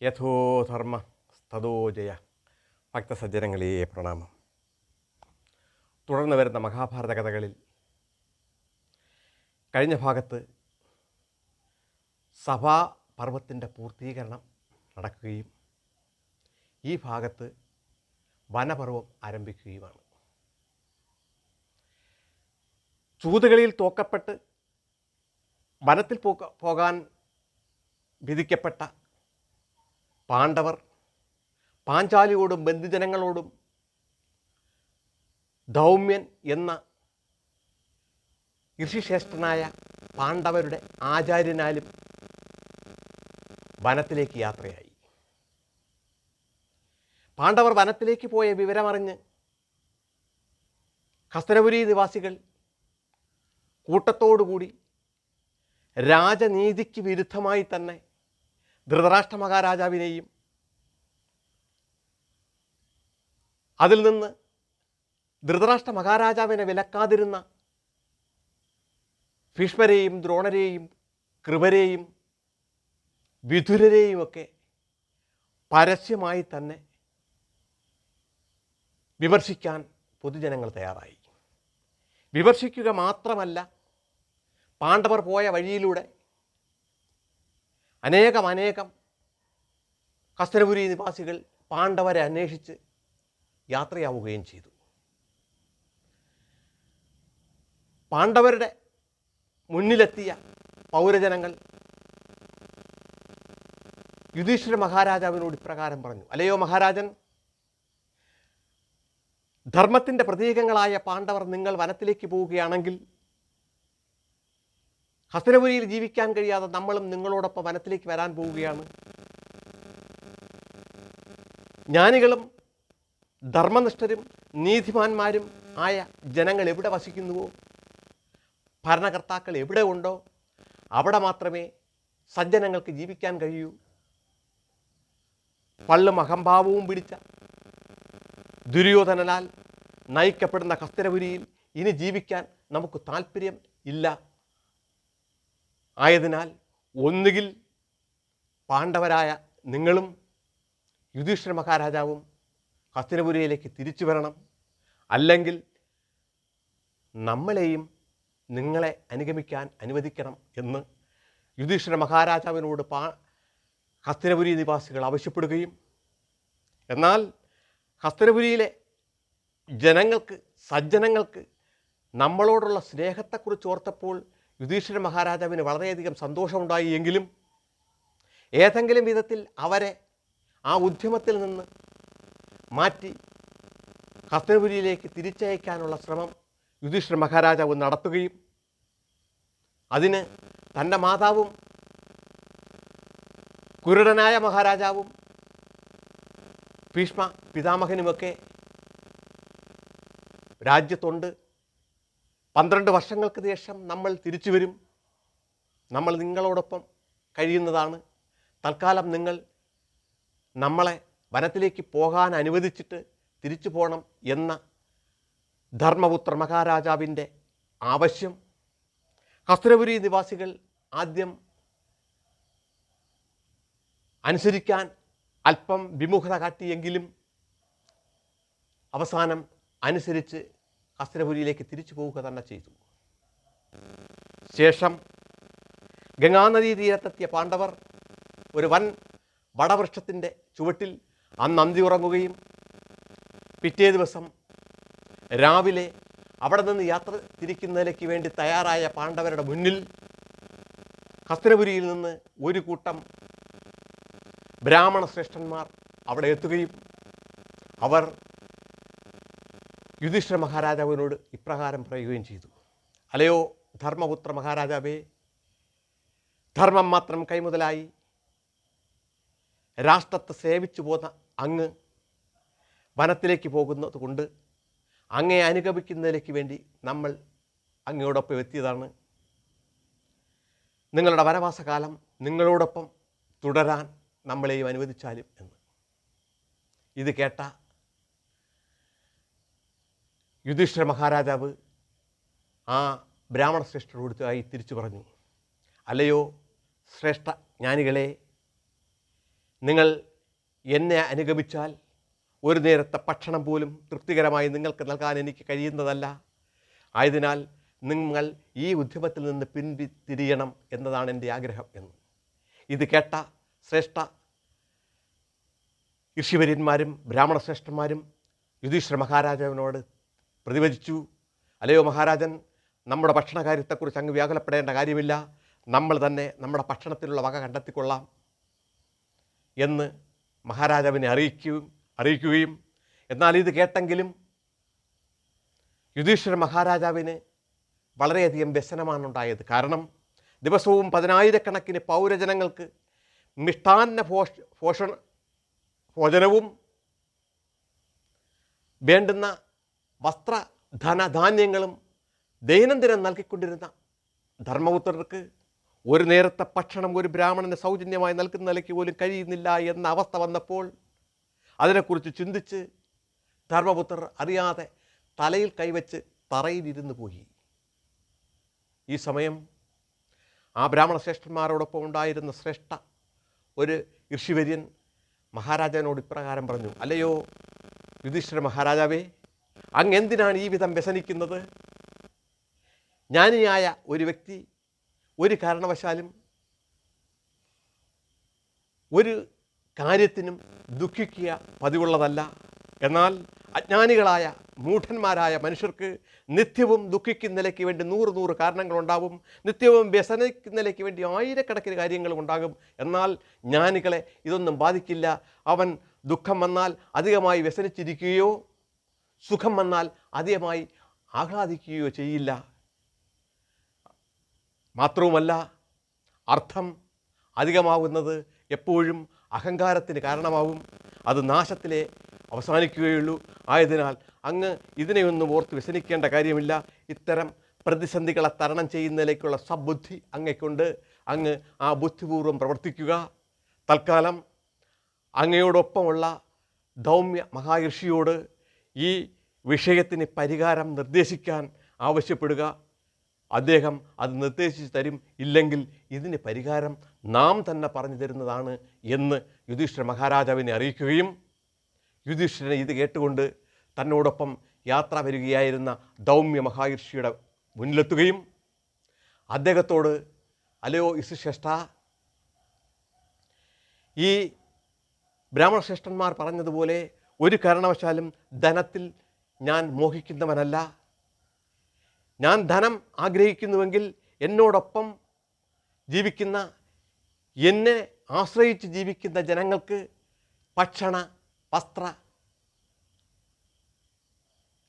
യഥോ ധർമ്മ തഥോ ജയ. ഭക്തസജ്ജനങ്ങളെ പ്രണാമം. തുടർന്ന് വരുന്ന മഹാഭാരത കഥകളിൽ കഴിഞ്ഞ ഭാഗത്ത് സഭാപർവത്തിൻ്റെ പൂർത്തീകരണം നടക്കുകയും ഈ ഭാഗത്ത് വനപർവം ആരംഭിക്കുകയുമാണ്. ചൂതുകളിയിൽ തോക്കപ്പെട്ട് വനത്തിൽ പോകാൻ വിധിക്കപ്പെട്ട പാണ്ഡവർ പാഞ്ചാലിയോടും ബന്ധുജനങ്ങളോടും ധൗമ്യൻ എന്ന ഋഷിശ്രേഷ്ഠനായ പാണ്ഡവരുടെ ആചാര്യനാലും വനത്തിലേക്ക് യാത്രയായി. പാണ്ഡവർ വനത്തിലേക്ക് പോയ വിവരമറിഞ്ഞ് ഹസ്തനപുരി നിവാസികൾ കൂട്ടത്തോടുകൂടി രാജനീതിക്ക് വിരുദ്ധമായി തന്നെ ധൃതരാഷ്ട്ര മഹാരാജാവിനെയും അതിൽ നിന്ന് ധൃതരാഷ്ട്ര മഹാരാജാവിനെ വിലക്കാതിരുന്ന ഭീഷ്മരെയും ദ്രോണരെയും കൃപരെയും വിതുരരെയുമൊക്കെ പരസ്യമായി തന്നെ വിമർശിക്കാൻ പൊതുജനങ്ങൾ തയ്യാറായി. വിമർശിക്കുക മാത്രമല്ല, പാണ്ഡവർ പോയ വഴിയിലൂടെ അനേകം ഹസ്തനപുരി നിവാസികൾ പാണ്ഡവരെ അന്വേഷിച്ച് യാത്രയാവുകയും ചെയ്തു. പാണ്ഡവരുടെ മുന്നിലെത്തിയ പൗരജനങ്ങൾ യുധിഷ്ഠിര മഹാരാജാവിനോട് ഇപ്രകാരം പറഞ്ഞു: അല്ലയോ മഹാരാജൻ, ധർമ്മത്തിൻ്റെ പ്രതീകങ്ങളായ പാണ്ഡവർ നിങ്ങൾ വനത്തിലേക്ക് പോവുകയാണെങ്കിൽ ഹസ്തനപുരിയിൽ ജീവിക്കാൻ കഴിയാതെ നമ്മളും നിങ്ങളോടൊപ്പം വനത്തിലേക്ക് വരാൻ പോവുകയാണ്. ജ്ഞാനികളും ധർമ്മനിഷ്ഠരും നീതിമാന്മാരും ആയ ജനങ്ങൾ എവിടെ വസിക്കുന്നുവോ, ഭരണകർത്താക്കൾ എവിടെ ഉണ്ടോ, അവിടെ മാത്രമേ സജ്ജനങ്ങൾക്ക് ജീവിക്കാൻ കഴിയൂ. പള്ളും അഹംഭാവവും പിടിച്ച ദുര്യോധനാൽ നയിക്കപ്പെടുന്ന ഹസ്തനപുരിയിൽ ഇനി ജീവിക്കാൻ നമുക്ക് താല്പര്യം ഇല്ല. ആയതിനാൽ ഒന്നുകിൽ പാണ്ഡവരായ നിങ്ങളും യുധിഷ്ഠിര മഹാരാജാവും ഹസ്തനപുരിയിലേക്ക് തിരിച്ചു വരണം, അല്ലെങ്കിൽ നമ്മളെയും നിങ്ങളെ അനുഗമിക്കാൻ അനുവദിക്കണം എന്ന് യുധിഷ്ഠിര മഹാരാജാവിനോട് ഹസ്തനപുരി നിവാസികൾ ആവശ്യപ്പെടുകയും, എന്നാൽ ഹസ്തനപുരിയിലെ ജനങ്ങൾക്ക്, സജ്ജനങ്ങൾക്ക് നമ്മളോടുള്ള സ്നേഹത്തെക്കുറിച്ച് ഓർത്തപ്പോൾ യുധിഷ്ഠിര മഹാരാജാവിന് വളരെയധികം സന്തോഷമുണ്ടായി. എങ്കിലും ഏതെങ്കിലും വിധത്തിൽ അവരെ ആ ഉദ്യമത്തിൽ നിന്ന് മാറ്റി ഹസ്തനപുരിയിലേക്ക് തിരിച്ചയക്കാനുള്ള ശ്രമം യുധിഷ്ഠിര മഹാരാജാവ് നടത്തുകയും അതിന് തൻ്റെ മാതാവും കുരുടനായ മഹാരാജാവും ഭീഷ്മ പിതാമഹനുമൊക്കെ രാജ്യത്തുണ്ട്. 12 വർഷങ്ങൾക്ക് ശേഷം നമ്മൾ തിരിച്ചു വരും, നമ്മൾ നിങ്ങളോടൊപ്പം കഴിയുന്നതാണ്. തൽക്കാലം നിങ്ങൾ നമ്മളെ വനത്തിലേക്ക് പോകാൻ അനുവദിച്ചിട്ട് തിരിച്ചു പോകണം എന്ന ധർമ്മപുത്ര മഹാരാജാവിൻ്റെ ആവശ്യം ഹസ്തനപുരി നിവാസികൾ ആദ്യം അനുസരിക്കാൻ അല്പം വിമുഖത കാട്ടിയെങ്കിലും അവസാനം അനുസരിച്ച് ഹസ്തനപുരിയിലേക്ക് തിരിച്ചു പോവുക തന്നെ ചെയ്തു. ശേഷം ഗംഗാനദീ തീരത്തെത്തിയ പാണ്ഡവർ ഒരു വൻ വടവൃക്ഷത്തിൻ്റെ ചുവട്ടിൽ അന്ന് അന്തി ഉറങ്ങുകയും പിറ്റേ ദിവസം രാവിലെ അവിടെ നിന്ന് യാത്ര തിരിക്കുന്നതിലേക്ക് വേണ്ടി തയ്യാറായ പാണ്ഡവരുടെ മുന്നിൽ ഹസ്തനപുരിയിൽ നിന്ന് ഒരു കൂട്ടം ബ്രാഹ്മണ ശ്രേഷ്ഠന്മാർ അവിടെ എത്തുകയും അവർ യുധിഷ്ഠിര മഹാരാജാവിനോട് ഇപ്രകാരം പറയുകയും ചെയ്തു: അല്ലയോ ധർമ്മപുത്ര മഹാരാജാവേ, ധർമ്മം മാത്രം കൈമുതലായി രാഷ്ട്രത്തെ സേവിച്ചു പോന്ന അങ്ങ് വനത്തിലേക്ക് പോകുന്നത് കൊണ്ട് അങ്ങയെ അനുഗമിക്കുന്നതിലേക്ക് വേണ്ടി നമ്മൾ അങ്ങയോടൊപ്പം എത്തിയതാണ്. നിങ്ങളുടെ വനവാസകാലം നിങ്ങളോടൊപ്പം തുടരാൻ നമ്മളെയും അനുവദിച്ചാലും എന്ന്. ഇത് കേട്ട യുധിഷ്ഠിര മഹാരാജാവ് ആ ബ്രാഹ്മണ ശ്രേഷ്ഠരോടുത്തായി തിരിച്ചു പറഞ്ഞു: അല്ലയോ ശ്രേഷ്ഠ ജ്ഞാനികളെ, നിങ്ങൾ എന്നെ അനുഗമിച്ചാൽ ഒരു നേരത്തെ ഭക്ഷണം പോലും തൃപ്തികരമായി നിങ്ങൾക്ക് നൽകാൻ എനിക്ക് കഴിയുന്നതല്ല. ആയതിനാൽ നിങ്ങൾ ഈ ഉദ്യമത്തിൽ നിന്ന് പിന്തിരിയണം എന്നതാണ് എൻ്റെ ആഗ്രഹം എന്ന്. ഇത് കേട്ട ശ്രേഷ്ഠ ഋഷിവര്യന്മാരും ബ്രാഹ്മണ ശ്രേഷ്ഠന്മാരും യുധിഷ്ഠിര മഹാരാജാവിനോട് പ്രതിവചിച്ചു, അല്ലയോ മഹാരാജൻ, നമ്മുടെ ഭക്ഷണകാര്യത്തെക്കുറിച്ച് അങ്ങ് വ്യാകുലപ്പെടേണ്ട കാര്യമില്ല, നമ്മൾ തന്നെ നമ്മുടെ ഭക്ഷണത്തിനുള്ള വക കണ്ടെത്തിക്കൊള്ളാം എന്ന് മഹാരാജാവിനെ അറിയിക്കുകയും എന്നാൽ ഇത് കേട്ടെങ്കിലും യുധിഷ്ഠിര മഹാരാജാവിന് വളരെയധികം വ്യസനമാണ് ഉണ്ടായത്. കാരണം ദിവസവും 10,000 പൗരജനങ്ങൾക്ക് മിഷ്ടാന്ന ഭോജനവും വേണ്ടുന്ന വസ്ത്ര ധനധാന്യങ്ങളും ദൈനംദിനം നൽകിക്കൊണ്ടിരുന്ന ധർമ്മപുത്രർക്ക് ഒരു നേരത്തെ ഭക്ഷണം ഒരു ബ്രാഹ്മണന് സൗജന്യമായി നൽകുന്ന നിലയ്ക്ക് പോലും കഴിയുന്നില്ല എന്ന അവസ്ഥ വന്നപ്പോൾ അതിനെക്കുറിച്ച് ചിന്തിച്ച് ധർമ്മപുത്രർ അറിയാതെ തലയിൽ കൈവച്ച് തറയിലിരുന്ന് പോയി. ഈ സമയം ആ ബ്രാഹ്മണ ശ്രേഷ്ഠന്മാരോടൊപ്പം ഉണ്ടായിരുന്ന ശ്രേഷ്ഠ ഒരു ഋഷിവര്യൻ മഹാരാജാവിനോട് ഇപ്രകാരം പറഞ്ഞു, അല്ലയോ യുധിഷ്ഠിര മഹാരാജാവേ, അങ്ങ് എന്തിനാണ് ഈ വിധം വ്യസനിക്കുന്നത്? ജ്ഞാനിയായ ഒരു വ്യക്തി ഒരു കാരണവശാലും ഒരു കാര്യത്തിനും ദുഃഖിക്കുക പതിവുള്ളതല്ല. എന്നാൽ അജ്ഞാനികളായ മൂഢന്മാരായ മനുഷ്യർക്ക് നിത്യവും ദുഃഖിക്കുന്ന നിലയ്ക്ക് വേണ്ടി 100 കാരണങ്ങളുണ്ടാവും. നിത്യവും വ്യസനിക്കുന്ന നിലയ്ക്ക് വേണ്ടി 1000 കാര്യങ്ങളും ഉണ്ടാകും. എന്നാൽ ജ്ഞാനികളെ ഇതൊന്നും ബാധിക്കില്ല. അവൻ ദുഃഖം വന്നാൽ അധികമായി വ്യസനിച്ചിരിക്കുകയോ സുഖം വന്നാൽ അധികമായി ആഹ്ലാദിക്കുകയോ ചെയ്യില്ല. മാത്രവുമല്ല, അർത്ഥം അധികമാവുന്നത് എപ്പോഴും അഹങ്കാരത്തിന് കാരണമാവും. അത് നാശത്തിലെ അവസാനിക്കുകയുള്ളൂ. ആയതിനാൽ അങ്ങ് ഇതിനെയൊന്നും ഓർത്ത് വ്യസനിക്കേണ്ട കാര്യമില്ല. ഇത്തരം പ്രതിസന്ധികളെ തരണം ചെയ്യുന്നതിലേക്കുള്ള സബുദ്ധി അങ്ങയ്ക്കുണ്ട്. അങ്ങ് ആ ബുദ്ധിപൂർവ്വം പ്രവർത്തിക്കുക. തൽക്കാലം അങ്ങയോടൊപ്പമുള്ള ധൗമ്യ മഹാഋഷിയോട് ഈ വിഷയത്തിന് പരിഹാരം നിർദ്ദേശിക്കാൻ ആവശ്യപ്പെടുക. അദ്ദേഹം അത് നിർദ്ദേശിച്ചു തരും. ഇല്ലെങ്കിൽ ഇതിന് പരിഹാരം നാം തന്നെ പറഞ്ഞു തരുന്നതാണ് എന്ന് യുധിഷ്ഠിര മഹാരാജാവിനെ അറിയിക്കുകയും യുധിഷ്ഠിരനെ ഇത് കേട്ടുകൊണ്ട് തന്നോടൊപ്പം യാത്ര വരികയായിരുന്ന ധൗമ്യ മഹാഋഷിയുടെ മുന്നിലെത്തുകയും അദ്ദേഹത്തോട്, അല്ലയോ ഋഷിശ്രേഷ്ഠ, ഈ ബ്രാഹ്മണ ശ്രേഷ്ഠന്മാർ പറഞ്ഞതുപോലെ ഒരു കാരണവശാലും ധനത്തിൽ ഞാൻ മോഹിക്കുന്നവനല്ല. ഞാൻ ധനം ആഗ്രഹിക്കുന്നുവെങ്കിൽ എന്നോടൊപ്പം ജീവിക്കുന്ന, എന്നെ ആശ്രയിച്ച് ജീവിക്കുന്ന ജനങ്ങൾക്ക് ഭക്ഷണ വസ്ത്ര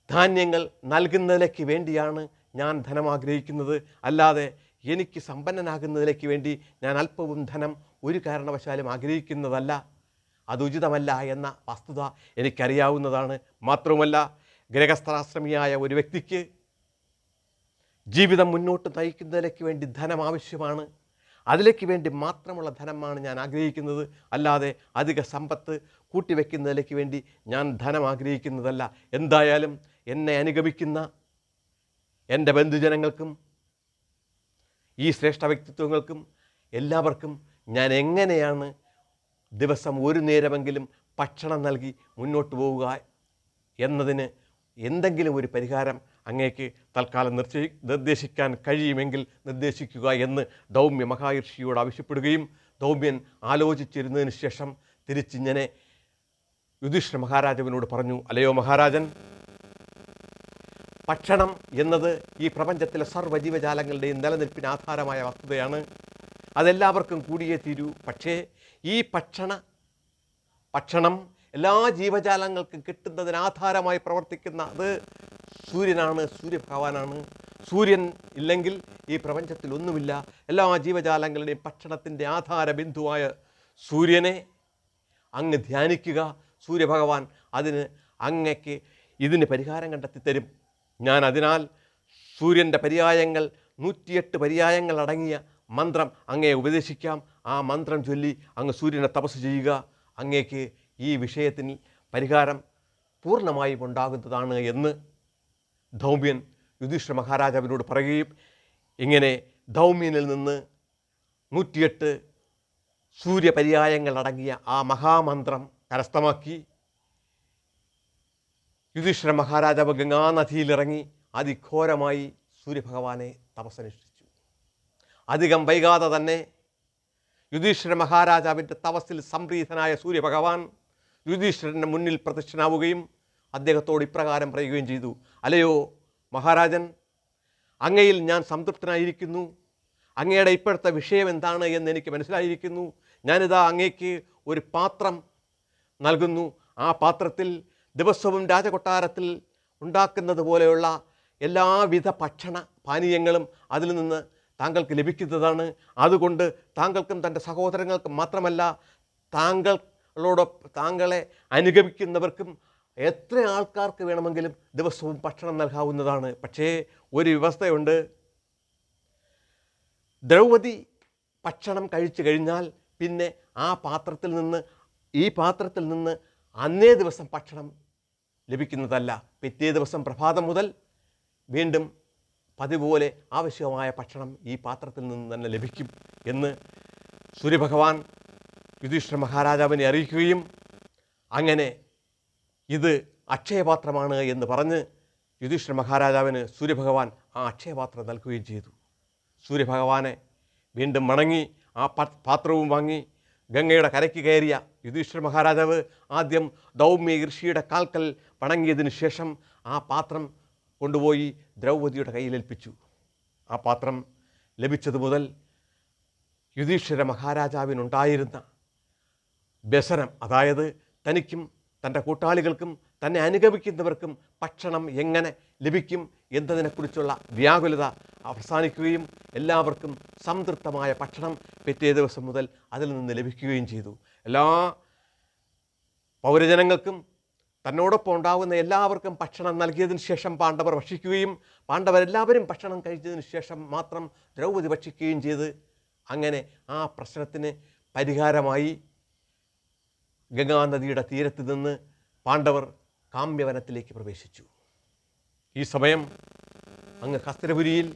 ധാന്യങ്ങൾ നൽകുന്നതിലേക്ക് വേണ്ടിയാണ് ഞാൻ ധനം ആഗ്രഹിക്കുന്നത്. അല്ലാതെ എനിക്ക് സമ്പന്നനാകുന്നതിലേക്ക് വേണ്ടി ഞാൻ അല്പവും ധനം ഒരു കാരണവശാലും ആഗ്രഹിക്കുന്നതല്ല. അതുചിതമല്ല എന്ന വസ്തുത എനിക്കറിയാവുന്നതാണ്. മാത്രവുമല്ല, ഗൃഹസ്ഥാശ്രമിയായ ഒരു വ്യക്തിക്ക് ജീവിതം മുന്നോട്ട് നയിക്കുന്നതിലേക്ക് വേണ്ടി ധനം ആവശ്യമാണ്. അതിലേക്ക് വേണ്ടി മാത്രമുള്ള ധനമാണ് ഞാൻ ആഗ്രഹിക്കുന്നത്. അല്ലാതെ അധിക സമ്പത്ത് കൂട്ടിവെക്കുന്നതിലേക്ക് വേണ്ടി ഞാൻ ധനം ആഗ്രഹിക്കുന്നതല്ല. എന്തായാലും എന്നെ അനുഗമിക്കുന്ന എൻ്റെ ബന്ധുജനങ്ങൾക്കും ഈ ശ്രേഷ്ഠ വ്യക്തിത്വങ്ങൾക്കും എല്ലാവർക്കും ഞാൻ എങ്ങനെയാണ് ദിവസം ഒരു നേരമെങ്കിലും ഭക്ഷണം നൽകി മുന്നോട്ട് പോവുക എന്നതിന് എന്തെങ്കിലും ഒരു പരിഹാരം അങ്ങേക്ക് തൽക്കാലം നിർദ്ദേശിക്കാൻ കഴിയുമെങ്കിൽ നിർദ്ദേശിക്കുക എന്ന് ധൗമ്യ മഹാഋഷിയോട് ആവശ്യപ്പെടുകയും ധൗമ്യൻ ആലോചിച്ചിരുന്നതിന് ശേഷം തിരിച്ചിങ്ങനെ യുധിഷ്ഠിര മഹാരാജാവിനോട് പറഞ്ഞു, അല്ലയോ മഹാരാജൻ, ഭക്ഷണം എന്നത് ഈ പ്രപഞ്ചത്തിലെ സർവ്വജീവജാലങ്ങളുടെയും നിലനിൽപ്പിന് ആധാരമായ വസ്തുതയാണ്. അതെല്ലാവർക്കും കൂടിയേ തീരൂ. പക്ഷേ ഈ ഭക്ഷണം എല്ലാ ജീവജാലങ്ങൾക്കും കിട്ടുന്നതിന് ആധാരമായി പ്രവർത്തിക്കുന്ന അത് സൂര്യനാണ്, സൂര്യഭഗവാനാണ്. സൂര്യൻ ഇല്ലെങ്കിൽ ഈ പ്രപഞ്ചത്തിൽ ഒന്നുമില്ല. എല്ലാ ജീവജാലങ്ങളുടെയും ഭക്ഷണത്തിൻ്റെ ആധാര ബിന്ദുവായ സൂര്യനെ അങ്ങ് ധ്യാനിക്കുക. സൂര്യഭഗവാൻ അങ്ങയ്ക്ക് ഇതിന് പരിഹാരം കണ്ടെത്തി തരും. ഞാൻ അതിനാൽ സൂര്യൻ്റെ പര്യായങ്ങൾ 108 പര്യായങ്ങൾ അടങ്ങിയ മന്ത്രം അങ്ങയെ ഉപദേശിക്കാം. ആ മന്ത്രം ചൊല്ലി അങ്ങ് സൂര്യനെ തപസ് ചെയ്യുക. അങ്ങേക്ക് ഈ വിഷയത്തിന് പരിഹാരം പൂർണ്ണമായും ഉണ്ടാകുന്നതാണ് എന്ന് ധൗമ്യൻ യുധിഷ്ഠിര മഹാരാജാവിനോട് പറയുകയും ഇങ്ങനെ ധൗമ്യനിൽ നിന്ന് 108 സൂര്യപര്യായങ്ങൾ അടങ്ങിയ ആ മഹാമന്ത്രം കരസ്ഥമാക്കി യുധിഷ്ഠിര മഹാരാജാവ് ഗംഗാനദിയിലിറങ്ങി അതിഘോരമായി സൂര്യഭഗവാനെ തപസ്സനുഷ്ഠിച്ചു. അധികം വൈകാതെ തന്നെ യുധിഷ്ഠിര മഹാരാജാവിൻ്റെ തപസ്സിൽ സംപ്രീതനായ സൂര്യഭഗവാൻ യുധിഷ്ഠിരൻ്റെ മുന്നിൽ പ്രത്യക്ഷനാവുകയും അദ്ദേഹത്തോട് ഇപ്രകാരം പറയുകയും ചെയ്തു: അല്ലയോ മഹാരാജൻ, അങ്ങയിൽ ഞാൻ സംതൃപ്തനായിരിക്കുന്നു. അങ്ങയുടെ ഇപ്പോഴത്തെ വിഷയം എന്താണ് എന്ന് എനിക്ക് മനസ്സിലായിരിക്കുന്നു. ഞാനിതാ അങ്ങേക്ക് ഒരു പാത്രം നൽകുന്നു. ആ പാത്രത്തിൽ ദിവസവും രാജകൊട്ടാരത്തിൽ ഉണ്ടാക്കുന്നത് പോലെയുള്ള എല്ലാവിധ ഭക്ഷണ പാനീയങ്ങളും അതിൽ നിന്ന് താങ്കൾക്ക് ലഭിക്കുന്നതാണ്. അതുകൊണ്ട് താങ്കൾക്കും തൻ്റെ സഹോദരങ്ങൾക്കും മാത്രമല്ല, താങ്കളെ അനുഗമിക്കുന്നവർക്കും എത്ര ആൾക്കാർക്ക് വേണമെങ്കിലും ദിവസവും ഭക്ഷണം നൽകാവുന്നതാണ്. പക്ഷേ ഒരു വ്യവസ്ഥയുണ്ട്. ദ്രൗപദി ഭക്ഷണം കഴിച്ചു കഴിഞ്ഞാൽ പിന്നെ ഈ പാത്രത്തിൽ നിന്ന് അന്നേ ദിവസം ഭക്ഷണം ലഭിക്കുന്നതല്ല. പിറ്റേ ദിവസം പ്രഭാതം മുതൽ വീണ്ടും പതിപോലെ ആവശ്യമായ ഭക്ഷണം ഈ പാത്രത്തിൽ നിന്ന് തന്നെ ലഭിക്കും എന്ന് സൂര്യഭഗവാൻ യുധിഷ്ഠിര മഹാരാജാവിനെ അറിയിക്കുകയും അങ്ങനെ ഇത് അക്ഷയപാത്രമാണ് എന്ന് പറഞ്ഞ് യുധിഷ്ഠിര മഹാരാജാവിന് സൂര്യഭഗവാൻ ആ അക്ഷയപാത്രം നൽകുകയും ചെയ്തു. സൂര്യഭഗവാനെ വീണ്ടും വണങ്ങി ആ പാത്രവും വാങ്ങി ഗംഗയുടെ കരയ്ക്ക് കയറിയ യുധിഷ്ഠിര മഹാരാജാവ് ആദ്യം ദൗമ്യ ഋഷിയുടെ കാൽക്കൽ വണങ്ങിയതിനു ശേഷം ആ പാത്രം കൊണ്ടുപോയി ദ്രൗപദിയുടെ കയ്യിലേൽപ്പിച്ചു. ആ പാത്രം ലഭിച്ചതു മുതൽ യുധിഷ്ഠിര മഹാരാജാവിനുണ്ടായിരുന്ന വ്യസനം, അതായത് തനിക്കും തൻ്റെ കൂട്ടാളികൾക്കും തന്നെ അനുഗമിക്കുന്നവർക്കും ഭക്ഷണം എങ്ങനെ ലഭിക്കും എന്നതിനെക്കുറിച്ചുള്ള വ്യാകുലത അവസാനിക്കുകയും എല്ലാവർക്കും സംതൃപ്തമായ ഭക്ഷണം പിറ്റേ ദിവസം മുതൽ അതിൽ നിന്ന് ലഭിക്കുകയും ചെയ്തു. എല്ലാ പൗരജനങ്ങൾക്കും തന്നോടൊപ്പം ഉണ്ടാകുന്ന എല്ലാവർക്കും ഭക്ഷണം നൽകിയതിന് ശേഷം പാണ്ഡവർ ഭക്ഷിക്കുകയും പാണ്ഡവരെല്ലാവരും ഭക്ഷണം കഴിച്ചതിന് ശേഷം മാത്രം ദ്രൗപദി ഭക്ഷിക്കുകയും ചെയ്ത് അങ്ങനെ ആ പ്രശ്നത്തിന് പരിഹാരമായി ഗംഗാനദിയുടെ തീരത്ത് നിന്ന് പാണ്ഡവർ കാമ്യവനത്തിലേക്ക് പ്രവേശിച്ചു. ഈ സമയം അങ്ങ് ഹസ്തിനപുരിയിൽ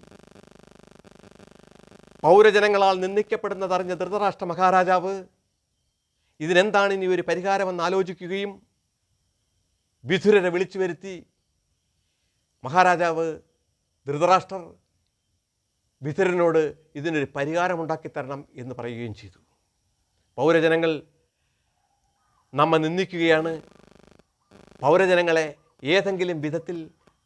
പൗരജനങ്ങളാൽ നിന്ദിക്കപ്പെടുന്നതറിഞ്ഞ ധൃതരാഷ്ട്ര മഹാരാജാവ് ഇതിനെന്താണ് ഇനി ഒരു പരിഹാരമെന്ന് ആലോചിക്കുകയും വിതുരരെ വിളിച്ചു വരുത്തി മഹാരാജാവ് ധൃതരാഷ്ട്രർ വിതുരനോട് ഇതിനൊരു പരിഹാരമുണ്ടാക്കി തരണം എന്ന് പറയുകയും ചെയ്തു. പൗരജനങ്ങൾ നമ്മെ നിന്ദിക്കുകയാണ്. പൗരജനങ്ങളെ ഏതെങ്കിലും വിധത്തിൽ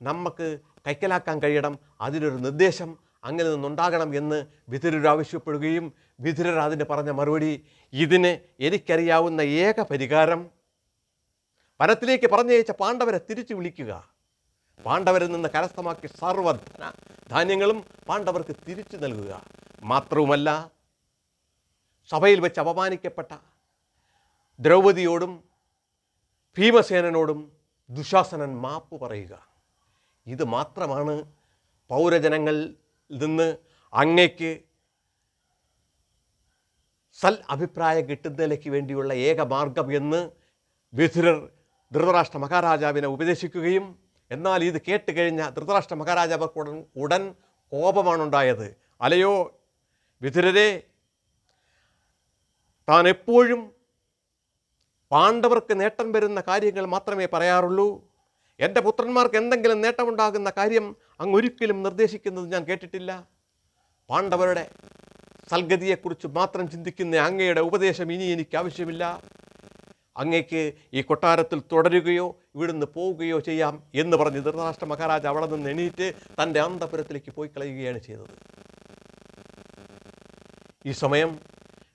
നമുക്ക് കൈക്കലാക്കാൻ കഴിയണം, അതിനൊരു നിർദ്ദേശം അങ്ങനെ നിന്നുണ്ടാകണം എന്ന് വിതുരർ ആവശ്യപ്പെടുകയും വിതുരർ അതിന് പറഞ്ഞ മറുപടി: ഇതിന് എനിക്കറിയാവുന്ന ഏക പരിഹാരം വനത്തിലേക്ക് പറഞ്ഞയച്ച പാണ്ഡവരെ തിരിച്ചു വിളിക്കുക. പാണ്ഡവരിൽ നിന്ന് കരസ്ഥമാക്കിയ സർവ്വ ധാന്യങ്ങളും പാണ്ഡവർക്ക് തിരിച്ചു നൽകുക. മാത്രവുമല്ല, സഭയിൽ വെച്ച് അപമാനിക്കപ്പെട്ട ദ്രൗപദിയോടും ഭീമസേനോടും ദുശാസനൻ മാപ്പ് പറയുക. ഇത് മാത്രമാണ് പൗരജനങ്ങളിൽ നിന്ന് അങ്ങയ്ക്ക് അഭിപ്രായം കിട്ടുന്നതിലേക്ക് വേണ്ടിയുള്ള ഏക മാർഗം എന്ന് വിതുരർ ധൃതരാഷ്ട്ര മഹാരാജാവിനെ ഉപദേശിക്കുകയും, എന്നാൽ ഇത് കേട്ട് കഴിഞ്ഞ ധൃതരാഷ്ട്ര മഹാരാജാവർക്ക് ഉടൻ കോപമാണുണ്ടായത്. അലയോ വിതുരരെ, താൻ എപ്പോഴും പാണ്ഡവർക്ക് നേട്ടം വരുന്ന കാര്യങ്ങൾ മാത്രമേ പറയാറുള്ളൂ. എൻ്റെ പുത്രന്മാർക്ക് എന്തെങ്കിലും നേട്ടമുണ്ടാകുന്ന കാര്യം അങ്ങൊരിക്കലും നിർദ്ദേശിക്കുന്നത് ഞാൻ കേട്ടിട്ടില്ല. പാണ്ഡവരുടെ സൽഗതിയെക്കുറിച്ച് മാത്രം ചിന്തിക്കുന്ന അങ്ങയുടെ ഉപദേശം ഇനി എനിക്ക് ആവശ്യമില്ല. അങ്ങയ്ക്ക് ഈ കൊട്ടാരത്തിൽ തുടരുകയോ ഇവിടുന്ന് പോവുകയോ ചെയ്യാം എന്ന് പറഞ്ഞ് ധൃതരാഷ്ട്ര മഹാരാജ് അവിടെ നിന്ന് എണീറ്റ് തൻ്റെ അന്തപുരത്തിലേക്ക് പോയി കളയുകയാണ് ചെയ്തത്. ഈ സമയം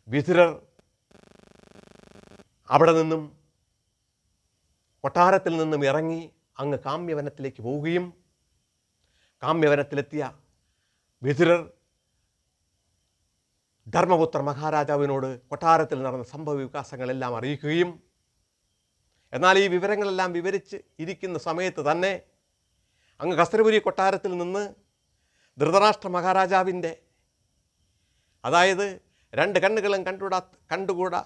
വിതുരർ അവിടെ നിന്നും കൊട്ടാരത്തിൽ നിന്നും ഇറങ്ങി അങ്ങ് കാമ്യവനത്തിലേക്ക് പോവുകയും കാമ്യവനത്തിലെത്തിയ വിതുരർ ധർമ്മപുത്ര മഹാരാജാവിനോട് കൊട്ടാരത്തിൽ നടന്ന സംഭവ വികാസങ്ങളെല്ലാം അറിയിക്കുകയും, എന്നാൽ ഈ വിവരങ്ങളെല്ലാം വിവരിച്ച് ഇരിക്കുന്ന സമയത്ത് തന്നെ അങ്ങ് ഹസ്തിനപുരി കൊട്ടാരത്തിൽ നിന്ന് ധൃതരാഷ്ട്ര മഹാരാജാവിൻ്റെ, അതായത് രണ്ട് കണ്ണുകളും കണ്ടുകൂടാ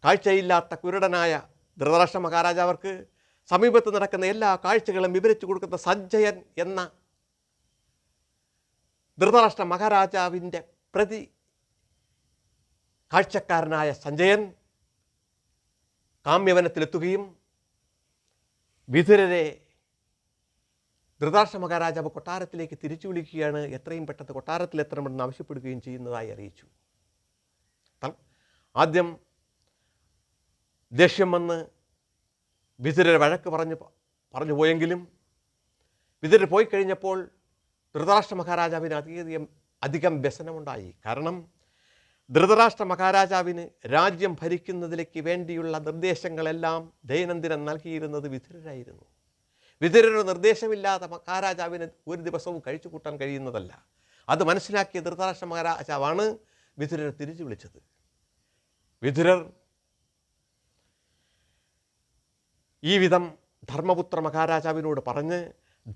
കാഴ്ചയില്ലാത്ത കുരുടനായ ധൃതരാഷ്ട്ര മഹാരാജാവർക്ക് സമീപത്ത് നടക്കുന്ന എല്ലാ കാഴ്ചകളും വിവരിച്ചു കൊടുക്കുന്ന സഞ്ജയൻ എന്ന ധൃതരാഷ്ട്ര മഹാരാജാവിൻ്റെ പ്രതി കാഴ്ചക്കാരനായ സഞ്ജയൻ കാമ്യവനത്തിലെത്തുകയും വിതുരരെ ധൃതരാഷ്ട്ര മഹാരാജാവ് കൊട്ടാരത്തിലേക്ക് തിരിച്ചു വിളിക്കുകയാണ്, എത്രയും പെട്ടെന്ന് കൊട്ടാരത്തിലെത്തണമെന്ന് ആവശ്യപ്പെടുകയും ചെയ്യുന്നതായി അറിയിച്ചു. ആദ്യം ദേഷ്യം വന്ന് വിതുരരെ വഴക്ക് പറഞ്ഞു പോയെങ്കിലും വിതുരർ പോയി കഴിഞ്ഞപ്പോൾ ധൃതരാഷ്ട്ര മഹാരാജാവിന് അധികം വ്യസനമുണ്ടായി. കാരണം ധൃതരാഷ്ട്ര മഹാരാജാവിന് രാജ്യം ഭരിക്കുന്നതിലേക്ക് വേണ്ടിയുള്ള നിർദ്ദേശങ്ങളെല്ലാം ദൈനംദിനം നൽകിയിരുന്നത് വിതുരരായിരുന്നു. വിതുരരുടെ നിർദ്ദേശമില്ലാതെ മഹാരാജാവിന് ഒരു ദിവസവും കഴിച്ചു കൂട്ടാൻ കഴിയുന്നതല്ല. അത് മനസ്സിലാക്കിയ ധൃതരാഷ്ട്ര മഹാരാജാവാണ് വിതുരരെ തിരിച്ചു വിളിച്ചത്. വിതുരർ ഈ വിധം ധർമ്മപുത്ര മഹാരാജാവിനോട് പറഞ്ഞ്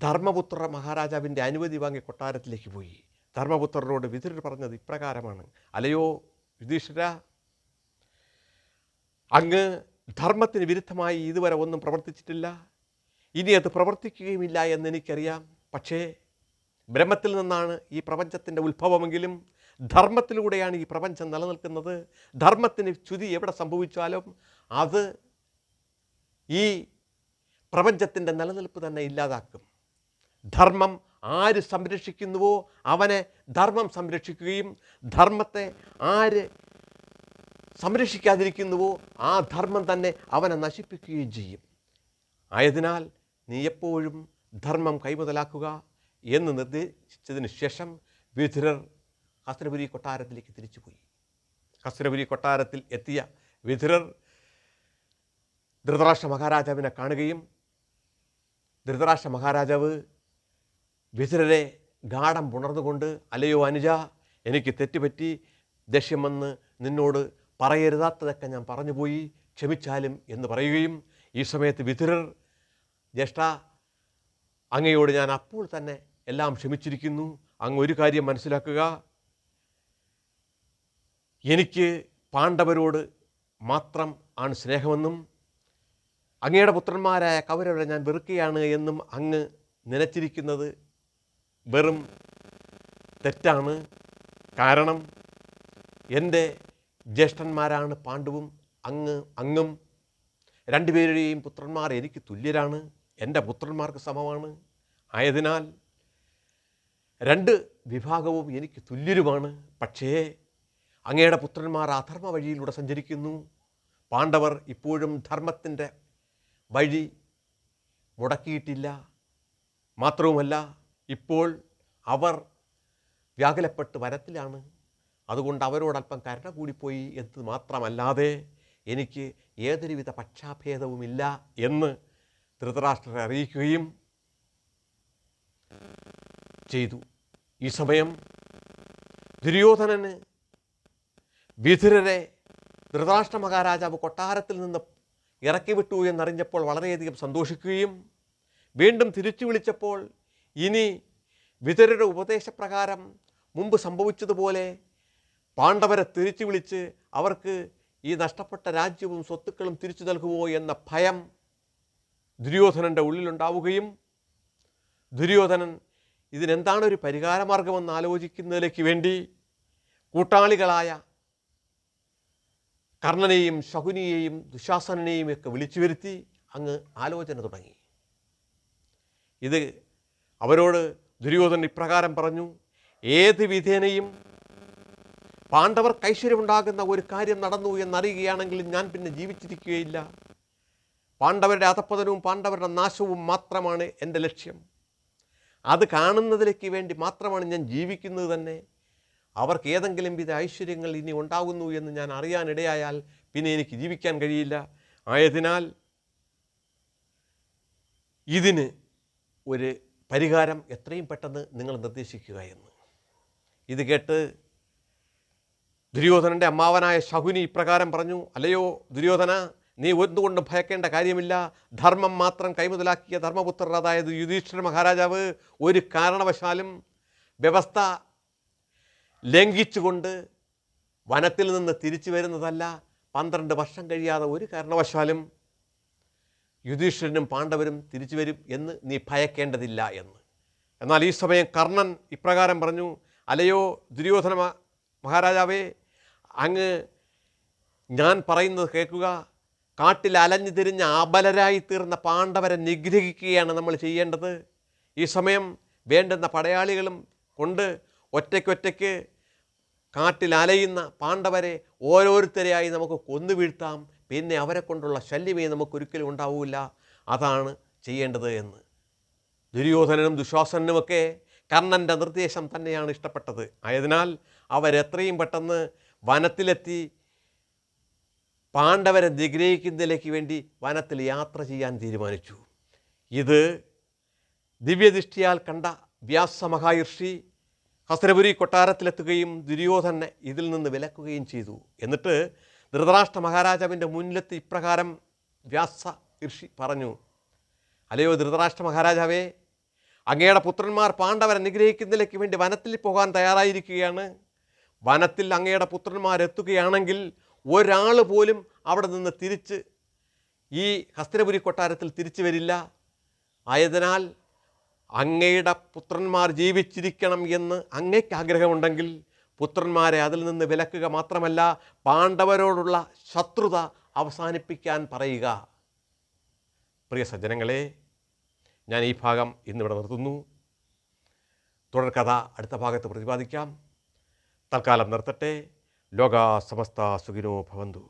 ധർമ്മപുത്ര മഹാരാജാവിൻ്റെ അനുമതി വാങ്ങി കൊട്ടാരത്തിലേക്ക് പോയി. ധർമ്മപുത്രരോട് വിതുരർ പറഞ്ഞത് ഇപ്രകാരമാണ്: അലയോ യുധിഷ്ഠിര, അങ്ങ് ധർമ്മത്തിന് വിരുദ്ധമായി ഇതുവരെ ഒന്നും പ്രവർത്തിച്ചിട്ടില്ല, ഇനി അത് പ്രവർത്തിക്കുകയുമില്ല എന്നെനിക്കറിയാം. പക്ഷേ ബ്രഹ്മത്തിൽ നിന്നാണ് ഈ പ്രപഞ്ചത്തിൻ്റെ ഉത്ഭവമെങ്കിലും ധർമ്മത്തിലൂടെയാണ് ഈ പ്രപഞ്ചം നിലനിൽക്കുന്നത്. ധർമ്മത്തിന് ച്യുതി എവിടെ സംഭവിച്ചാലും അത് ഈ പ്രപഞ്ചത്തിൻ്റെ നിലനിൽപ്പ് തന്നെ ഇല്ലാതാക്കും. ധർമ്മം ആര് സംരക്ഷിക്കുന്നുവോ അവനെ ധർമ്മം സംരക്ഷിക്കുകയും ധർമ്മത്തെ ആര് സംരക്ഷിക്കാതിരിക്കുന്നുവോ ആ ധർമ്മം തന്നെ അവനെ നശിപ്പിക്കുകയും ചെയ്യും. ആയതിനാൽ നീ എപ്പോഴും ധർമ്മം കൈമുതലാക്കുക എന്ന് നിർദ്ദേശിച്ചതിന് ശേഷം വിതുരർ ഹസ്തിനപുരി കൊട്ടാരത്തിലേക്ക് തിരിച്ചുപോയി. ഹസ്തിനപുരി കൊട്ടാരത്തിൽ എത്തിയ വിതുരർ ധൃതരാഷ്ട്ര മഹാരാജാവിനെ കാണുകയും ധൃതരാഷ്ട്ര മഹാരാജാവ് വിതുരരെ ഗാഢം പുണർന്നുകൊണ്ട്, അലയോ അനുജ, എനിക്ക് തെറ്റുപറ്റി, ദേഷ്യം വന്ന് നിന്നോട് പറയരുതാത്തതൊക്കെ ഞാൻ പറഞ്ഞുപോയി, ക്ഷമിച്ചാലും എന്ന് പറയുകയും ഈ സമയത്ത് വിതുരർ, ജ്യേഷ്ഠ, അങ്ങയോട് ഞാൻ അപ്പോൾ തന്നെ എല്ലാം ക്ഷമിച്ചിരിക്കുന്നു. അങ്ങ് ഒരു കാര്യം മനസ്സിലാക്കുക, എനിക്ക് പാണ്ഡവരോട് മാത്രം ആണ് സ്നേഹമെന്നും അങ്ങയുടെ പുത്രന്മാരായ കൗരവരെ ഞാൻ വെറുക്കുകയാണ് എന്നും അങ്ങ് നനച്ചിരിക്കുന്നത് വെറും തെറ്റാണ്. കാരണം എൻ്റെ ജ്യേഷ്ഠന്മാരാണ് പാണ്ഡവും അങ്ങും രണ്ടുപേരുടെയും പുത്രന്മാർ എനിക്ക് തുല്യരാണ്, എൻ്റെ പുത്രന്മാർക്ക് സമമാണ്. ആയതിനാൽ രണ്ട് വിഭാഗവും എനിക്ക് തുല്യരുമാണ്. പക്ഷേ അങ്ങയുടെ പുത്രന്മാർ അധർമ്മ വഴിയിലൂടെ സഞ്ചരിക്കുന്നു. പാണ്ഡവർ ഇപ്പോഴും ധർമ്മത്തിൻ്റെ വഴി മുടക്കിയിട്ടില്ല. മാത്രവുമല്ല, ഇപ്പോൾ അവർ വ്യാകുലപ്പെട്ട് വനത്തിലാണ്. അതുകൊണ്ട് അവരോടല്പം കരുണ കൂടിപ്പോയി എന്ന് മാത്രമല്ലാതെ എനിക്ക് ഏതൊരുവിധ പക്ഷാഭേദവുമില്ല എന്ന് ധൃതരാഷ്ട്രരെ അറിയിക്കുകയും ചെയ്തു. ഈ സമയം ദുര്യോധനന് വിതുരരെ ധൃതരാഷ്ട്ര മഹാരാജാവ് കൊട്ടാരത്തിൽ നിന്ന് ഇറക്കി വിട്ടു എന്നറിഞ്ഞപ്പോൾ വളരെയധികം സന്തോഷിക്കുകയും വീണ്ടും തിരിച്ചു വിളിച്ചപ്പോൾ ഇനി വിതുരരുടെ ഉപദേശപ്രകാരം മുമ്പ് സംഭവിച്ചതുപോലെ പാണ്ഡവരെ തിരിച്ചു വിളിച്ച് അവർക്ക് ഈ നഷ്ടപ്പെട്ട രാജ്യവും സ്വത്തുക്കളും തിരിച്ചു നൽകുമോ എന്ന ഭയം ദുര്യോധനൻ്റെ ഉള്ളിലുണ്ടാവുകയും ദുര്യോധനൻ ഇതിനെന്താണ് ഒരു പരിഹാരമാർഗമെന്ന് ആലോചിക്കുന്നതിലേക്ക് വേണ്ടി കൂട്ടാളികളായ കർണനെയും ശകുനിയെയും ദുശാസനെയും ഒക്കെ വിളിച്ചു വരുത്തി അങ്ങ് ആലോചന തുടങ്ങി. ഇത് അവരോട് ദുര്യോധനൻ ഇപ്രകാരം പറഞ്ഞു: ഏത് വിധേനയും പാണ്ഡവർക്ക് ഐശ്വര്യമുണ്ടാകുന്ന ഒരു കാര്യം നടന്നു എന്നറിയുകയാണെങ്കിൽ ഞാൻ പിന്നെ ജീവിച്ചിരിക്കുകയില്ല. പാണ്ഡവരുടെ അധപ്പതനവും പാണ്ഡവരുടെ നാശവും മാത്രമാണ് എൻ്റെ ലക്ഷ്യം. അത് കാണുന്നതിലേക്ക് വേണ്ടി മാത്രമാണ് ഞാൻ ജീവിക്കുന്നത് തന്നെ. അവർക്ക് ഏതെങ്കിലും വിധ ഐശ്വര്യങ്ങൾ ഇനി ഉണ്ടാകുന്നു എന്ന് ഞാൻ അറിയാനിടയായാൽ പിന്നെ എനിക്ക് ജീവിക്കാൻ കഴിയില്ല. ആയതിനാൽ ഇതിന് ഒരു പരിഹാരം എത്രയും പെട്ടെന്ന് നിങ്ങൾ നിർദ്ദേശിക്കുക എന്ന്. ഇത് കേട്ട് ദുര്യോധനൻ്റെ അമ്മാവനായ ശകുനി ഇപ്രകാരം പറഞ്ഞു: അല്ലയോ ദുര്യോധന, നീ എന്തുകൊണ്ടും ഭയക്കേണ്ട കാര്യമില്ല. ധർമ്മം മാത്രം കൈമുതലാക്കിയ ധർമ്മപുത്രർ, അതായത് യുധിഷ്ഠിര മഹാരാജാവ്, ഒരു കാരണവശാലും വ്യവസ്ഥ ലംഘിച്ചുകൊണ്ട് വനത്തിൽ നിന്ന് തിരിച്ചു വരുന്നതല്ല. 12 വർഷം കഴിയാതെ ഒരു കാരണവശാലും യുധിഷ്ഠിരനും പാണ്ഡവരും തിരിച്ചു വരും എന്ന് നീ ഭയക്കേണ്ടതില്ല എന്ന്. എന്നാൽ ഈ സമയം കർണൻ ഇപ്രകാരം പറഞ്ഞു: അലയോ ദുര്യോധന മഹാരാജാവേ, അങ്ങ് ഞാൻ പറയുന്നത് കേൾക്കുക. കാട്ടിൽ അലഞ്ഞു തിരിഞ്ഞ അബലരായി തീർന്ന പാണ്ഡവരെ നിഗ്രഹിക്കുകയാണ് നമ്മൾ ചെയ്യേണ്ടത്. ഈ സമയം വേണ്ടുന്ന പടയാളികളും കൊണ്ട് ഒറ്റയ്ക്കൊറ്റയ്ക്ക് കാട്ടിൽ അലയുന്ന പാണ്ഡവരെ ഓരോരുത്തരെയായി നമുക്ക് കൊന്നു വീഴ്ത്താം. പിന്നെ അവരെ കൊണ്ടുള്ള ശല്യമേ നമുക്കൊരിക്കലും ഉണ്ടാവില്ല. അതാണ് ചെയ്യേണ്ടത് എന്ന് ദുര്യോധനനും ദുശാസനനുമൊക്കെ കർണൻ്റെ നിർദ്ദേശം തന്നെയാണ് ഇഷ്ടപ്പെട്ടത്. ആയതിനാൽ അവരെത്രയും പെട്ടെന്ന് വനത്തിലെത്തി പാണ്ഡവരെ നിഗ്രഹിക്കുന്നതിലേക്ക് വേണ്ടി വനത്തിൽ യാത്ര ചെയ്യാൻ തീരുമാനിച്ചു. ഇത് ദിവ്യദൃഷ്ടിയാൽ കണ്ട വ്യാസമഹാർഷി ഹസ്തനപുരി കൊട്ടാരത്തിലെത്തുകയും ദുര്യോധനെ ഇതിൽ നിന്ന് വിലക്കുകയും ചെയ്തു. എന്നിട്ട് ധൃതരാഷ്ട്ര മഹാരാജാവിൻ്റെ മുന്നിലെത്തി ഇപ്രകാരം വ്യാസ ഋഷി പറഞ്ഞു: അല്ലയോ ധൃതരാഷ്ട്ര മഹാരാജാവേ, അങ്ങയുടെ പുത്രന്മാർ പാണ്ഡവരെ നിഗ്രഹിക്കുന്നതിലേക്ക് വേണ്ടി വനത്തിൽ പോകാൻ തയ്യാറായിരിക്കുകയാണ്. വനത്തിൽ അങ്ങയുടെ പുത്രന്മാരെത്തുകയാണെങ്കിൽ ഒരാൾ പോലും അവിടെ നിന്ന് തിരിച്ച് ഈ ഹസ്തനപുരി കൊട്ടാരത്തിൽ തിരിച്ചു വരില്ല. ആയതിനാൽ അങ്ങയുടെ പുത്രന്മാർ ജീവിച്ചിരിക്കണം എന്ന് അങ്ങയ്ക്ക് ആഗ്രഹമുണ്ടെങ്കിൽ പുത്രന്മാരെ അതിൽ നിന്ന് വിലക്കുക മാത്രമല്ല, പാണ്ഡവരോടുള്ള ശത്രുത അവസാനിപ്പിക്കാൻ പറയുക. പ്രിയ സജ്ജനങ്ങളെ, ഞാൻ ഈ ഭാഗം ഇന്നിവിടെ നിർത്തുന്നു. തുടർക്കഥ അടുത്ത ഭാഗത്ത് പ്രതിപാദിക്കാം. തൽക്കാലം നിർത്തട്ടെ. ലോകാ സമസ്ത സുഖിനോ ഭവന്തു.